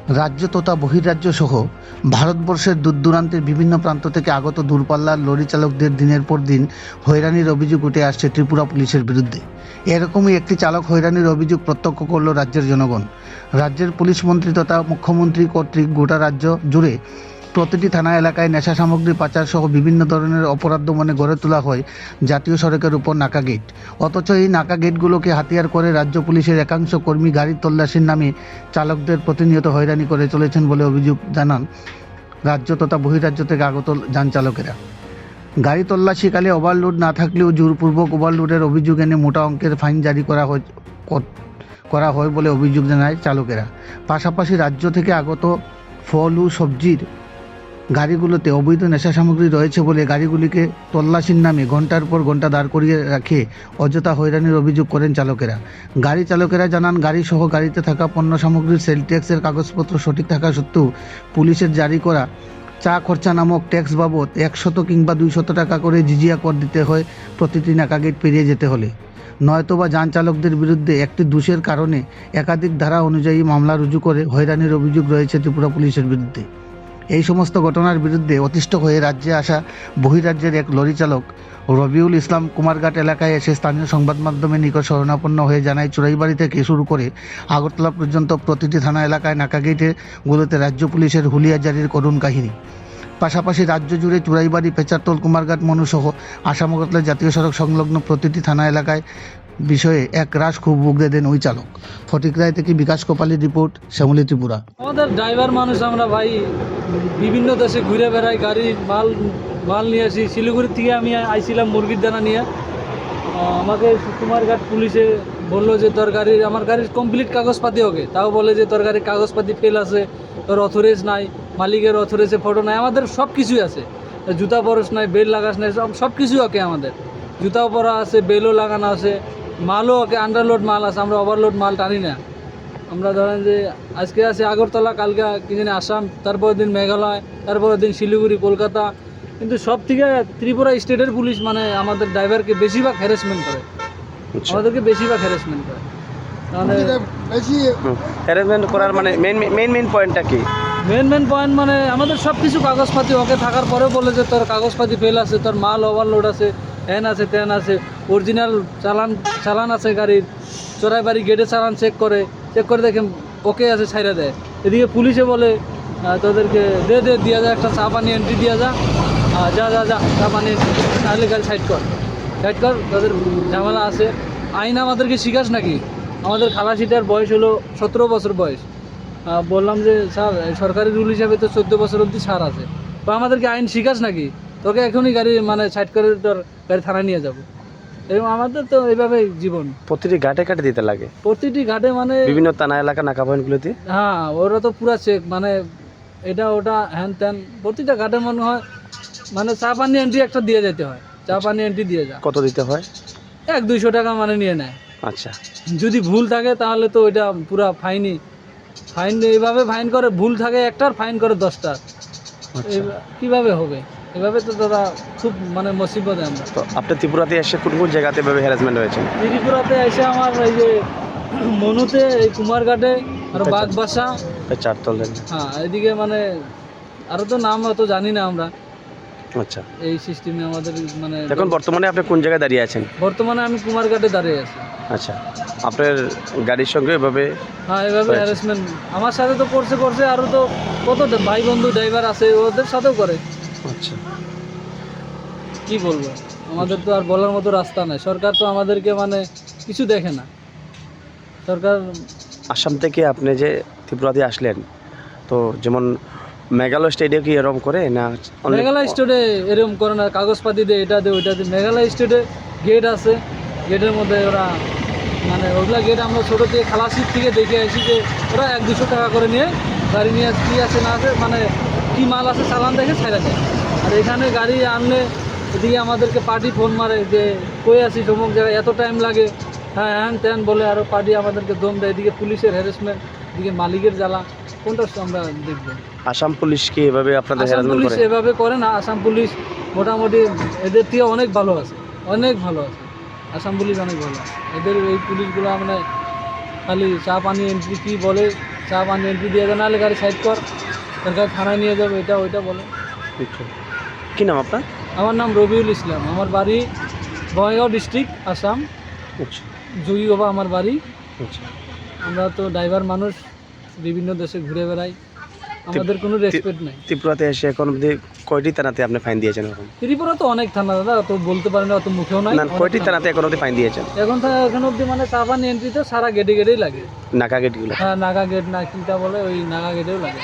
রাজ্য তথা বহির্রাজ্য সহ ভারতবর্ষের দূরদূরান্তের বিভিন্ন প্রান্ত থেকে আগত দূরপাল্লার লরি চালকদের দিনের পর দিন হয়রানির অভিযোগ উঠে আসছে ত্রিপুরা পুলিশের বিরুদ্ধে। এরকমই একটি চালক হয়রানির অভিযোগ প্রত্যক্ষ করল রাজ্যের জনগণ। রাজ্যের পুলিশ মন্ত্রী তথা মুখ্যমন্ত্রী কর্তৃক গোটা রাজ্য জুড়ে প্রতিটি থানা এলাকায় নেশা সামগ্রী পাচার সহ বিভিন্ন ধরনের অপরাধ দমনে গড়ে তোলা হয় জাতীয় সড়কের উপর নাকা গেট। অথচ এই নাকা গেটগুলোকে হাতিয়ার করে রাজ্য পুলিশের একাংশ কর্মী গাড়ির তল্লাশির নামে চালকদের প্রতিনিয়ত হয়রানি করে চলেছেন বলে অভিযোগ জানান রাজ্য তথা বহির্রাজ্য থেকে আগত যান চালকেরা। গাড়ি তল্লাশিকালে ওভারলোড না থাকলেও জোরপূর্বক ওভারলোডের অভিযোগ এনে মোটা অঙ্কের ফাইন জারি করা হয় বলে অভিযোগ জানায় চালকেরা। পাশাপাশি রাজ্য থেকে আগত ফল ও সবজির গাড়িগুলোতে অবৈধ নেশা সামগ্রী রয়েছে বলে গাড়িগুলিকে তল্লাশির নামে ঘন্টার পর ঘন্টা দাঁড় করিয়ে রাখে অযথা হয়রানির অভিযোগ করেন চালকেরা। গাড়ি চালকেরা জানান, গাড়ি সহ গাড়িতে থাকা পণ্য সামগ্রীর সেল ট্যাক্সের কাগজপত্র সঠিক থাকা সত্ত্বেও পুলিশের জারি করা চা খরচা নামক ট্যাক্স বাবদ 100 কিংবা 200 টাকা করে জিজিয়া কর দিতে হয় প্রতিটি নাকা গেট পেরিয়ে যেতে হলে। নয়তোবা যান চালকদের বিরুদ্ধে একটি দোষের কারণে একাধিক ধারা অনুযায়ী মামলা রুজু করে হয়রানির অভিযোগ রয়েছে ত্রিপুরা পুলিশের বিরুদ্ধে। এই সমস্ত ঘটনার বিরুদ্ধে অতিষ্ঠ হয়ে রাজ্যে আসা বহিরাজ্যের এক লরি চালক রবিউল ইসলাম কুমারঘাট এলাকায় এসে স্থানীয় সংবাদ মাধ্যমের নিকট শরণাপন্ন হয়ে জানায়, চুরাইবাড়ি থেকে শুরু করে আগরতলা পর্যন্ত প্রতিটি থানা এলাকায় নাকা গেটগুলোতে রাজ্য পুলিশের হুলিয়া জারির করুণ কাহিনী। পাশাপাশি রাজ্য জুড়ে চুরাইবাড়ি, পেচারতল, কুমারঘাট, মনুসহ আসাম আগরতলা জাতীয় সড়ক সংলগ্ন প্রতিটি থানা এলাকায় বিষয়ে এক রাশ ক্ষোভ উগরে দেন ওই চালক। ফটিকরায় থেকে বিকাশ কোপালির রিপোর্ট, শ্যামলী, ত্রিপুরা। আমাদের ড্রাইভার মানুষ আমরা ভাই বিভিন্ন দেশে ঘুরে বেড়াই, গাড়ি মাল নিয়ে আসি। শিলিগুড়ি থেকে আমি আইছিলাম মুরগির দানা নিয়ে। আমাকে কুমারঘাট পুলিশে বললো যে তোর গাড়ির, আমার গাড়ির কমপ্লিট কাগজপাতি ওকে, তাও বলে যে তোর গাড়ির কাগজপাতি ফেল আছে, তোর অথরাইজ নাই, মালিকের অথরাইজে ফটো নাই। আমাদের সব কিছুই আছে, জুতা পরস নাই, বেল লাগাস নাই, সব কিছুই ওকে। আমাদের জুতাও পরা আছে, বেলও লাগানো আছে, মালও ওকে, আন্ডারলোড মাল আছে। আমরা ওভারলোড মাল টানি না। আমরা ধরেন যে আজকে আছে আগরতলা, কালকে কি জানি আসাম, তারপরের দিন মেঘালয়, তারপরের দিন শিলিগুড়ি, কলকাতা। কিন্তু সব থেকে ত্রিপুরা স্টেটের পুলিশ মানে আমাদের ড্রাইভারকে বেশিরভাগ হ্যারাসমেন্ট করে, আমাদেরকে বেশিরভাগ হ্যারাসমেন্ট করে। মানে হ্যারাসমেন্ট করার মানে মেইন পয়েন্টটা কি? মেন পয়েন্ট মানে আমাদের সব কিছু কাগজপাতি ওকে থাকার পরেও বলে যে তোর কাগজপাতি ফেল আছে, তোর মাল ওভারলোড আছে, হ্যান আছে, ত্যান আছে, অরিজিনাল চালান আছে গাড়ির। চোরাইবাড়ি গেটে চালান চেক করে দেখে ওকে আছে, ছাইরা দেয়। এদিকে পুলিশে বলে তোদেরকে দে দিয়া যা, একটা চা পানি এন্ট্রি দিয়া যা, যা চা পানি, তাহলে গাড়ি সাইড কর, তাদের ঝামেলা আছে। আইন আমাদেরকে শিখাস নাকি? আমাদের খালাসিটার বয়স হলো 17 বছর বয়স। বললাম যে স্যার, সরকারি রুল হিসাবে তো 14 বছর অবধি ছাড় আছে, তো আমাদেরকে আইন শিখাস নাকি? তোকে এখনই গাড়ি মানে সাইড করে তোর গাড়ি থানায় নিয়ে যাবো। এবং আমাদের তো এইভাবেই জীবন। প্রতিটি ঘাটে কাটে দিতে লাগে, প্রতিটি ঘাটে মানে বিভিন্ন থানা এলাকা নাকা পয়েন্টগুলোতে। হ্যাঁ, ওরা তো পুরা চেক, মানে এটা ওটা হ্যান ত্যান। প্রতিটা ঘাটে মনে হয় মানে চা পানি এন্ট্রি একটা দিয়ে যেতে হয়, চা পানি এন্ট্রি দিয়ে যা। কত দিতে হয়? 100-200 টাকা মানে নিয়ে নেয়। আচ্ছা, যদি ভুল থাকে তাহলে তো ওইটা পুরা ফাইন। এইভাবে ফাইন করে, ভুল থাকে একটার ফাইন করে 10টার। কিভাবে হবে? এভাবে তো তারা খুব মানে মুসিবতে আমরা। তো আপনি ত্রিপুরাতে এসে কোন জায়গাতে এভাবে হ্যারাসমেন্ট হয়েছে? ত্রিপুরাতে এসে আমার এই যে মনুতে, এই কুমারঘাটে, আর বাগবাসা, চারতল। হ্যাঁ, এদিকে মানে আরও তো নাম অত জানি না আমরা। আচ্ছা, এই সিস্টেমে আমাদের মানে। এখন বর্তমানে আপনি কোন জায়গায় দাঁড়িয়ে আছেন? বর্তমানে আমি কুমারঘাটে দাঁড়িয়ে আছি। আচ্ছা, আপনার গাড়ির সঙ্গে এভাবে? হ্যাঁ, এভাবে হ্যারাসমেন্ট আমার সাথে তো করছে, আরও তো কত ভাই বন্ধু ড্রাইভার আছে, ওদের সাথেও করে। আচ্ছা, কি বলবো, আমাদের তো আর বলার মতো রাস্তা নাই। সরকার তো আমাদেরকে মানে কিছু দেখে না। সরকার। আসাম থেকে আপনি যে ত্রিপুরাতে আসলেন, তো যেমন মেঘালয় স্টেটে কি এরকম করে না? মেঘালয় স্টেটে এরকম করে না, কাগজপাতি দে, এটা দে, ওইটা দে। মেঘালয় স্টেটে গেট আছে, গেটের মধ্যে ওরা মানে ওগুলা গেট আমরা ছোটো থেকে খালাসির থেকে দেখে আসি যে ওরা 100-200 টাকা করে নিয়ে গাড়ি নিয়ে কী আছে না আছে, মানে কী মাল আছে চালান দেখে ছাইড়া দেয়। আর এখানে গাড়ি আনলে এদিকে আমাদেরকে পার্টি ফোন মারে যে কই আছি অমুক জায়গায়, এত টাইম লাগে, হ্যাঁ হ্যান ত্যান বলে। আরও পার্টি আমাদেরকে দম দেয়। এদিকে পুলিশের হ্যারাসমেন্ট, এদিকে মালিকের জ্বালা, কোনটা আমরা দেখবো? আসাম পুলিশ কি এভাবে আপনাদের আসাম হ্যারাসমেন্ট পুলিশ করে? এভাবে করে না। আসাম পুলিশ মোটামুটি এদের থেকে অনেক ভালো আছে, অনেক ভালো আছে। আসাম পুলিশ অনেক ভালো আছে। এদের এই পুলিশগুলো মানে খালি চা পানি এন্ট্রি কী বলে চা পানি এন্ট্রি দিয়ে দেয়, নাহলে গাড়ি সাইড কর, সরকার থানায় নিয়ে যাবে, এটা ওইটা বলে। আচ্ছা। কি নাম আপনার? আমার নাম রবিউল ইসলাম, আমার বাড়ি বঙ্গাইগাঁও ডিস্ট্রিক্ট, আসাম। আচ্ছা যোগীগোপা আমার বাড়ি। আচ্ছা। আমরা তো ড্রাইভার মানুষ, বিভিন্ন দেশে ঘুরে বেড়াই, আমাদের কোনো রেসপেক্ট নাই। ত্রিপুরাতে এসে এখন অবধি কয়টি থানাতে আপনি ফাইন দিয়েছেন এখন? ত্রিপুরা তো অনেক থানা দাদা, অত বলতে পারি না, অত মুখেও নাই। না, কয়টি থানাতে এখন অবধি ফাইন দিয়েছেন? এখন অব্দি মানে চা পানি এন্ট্রি তো সারা গেটে গেটেই লাগে। নাকা গেটগুলো? হ্যাঁ, নাগা গেট না কিটা বলে, ওই নাগা গেটেও লাগে।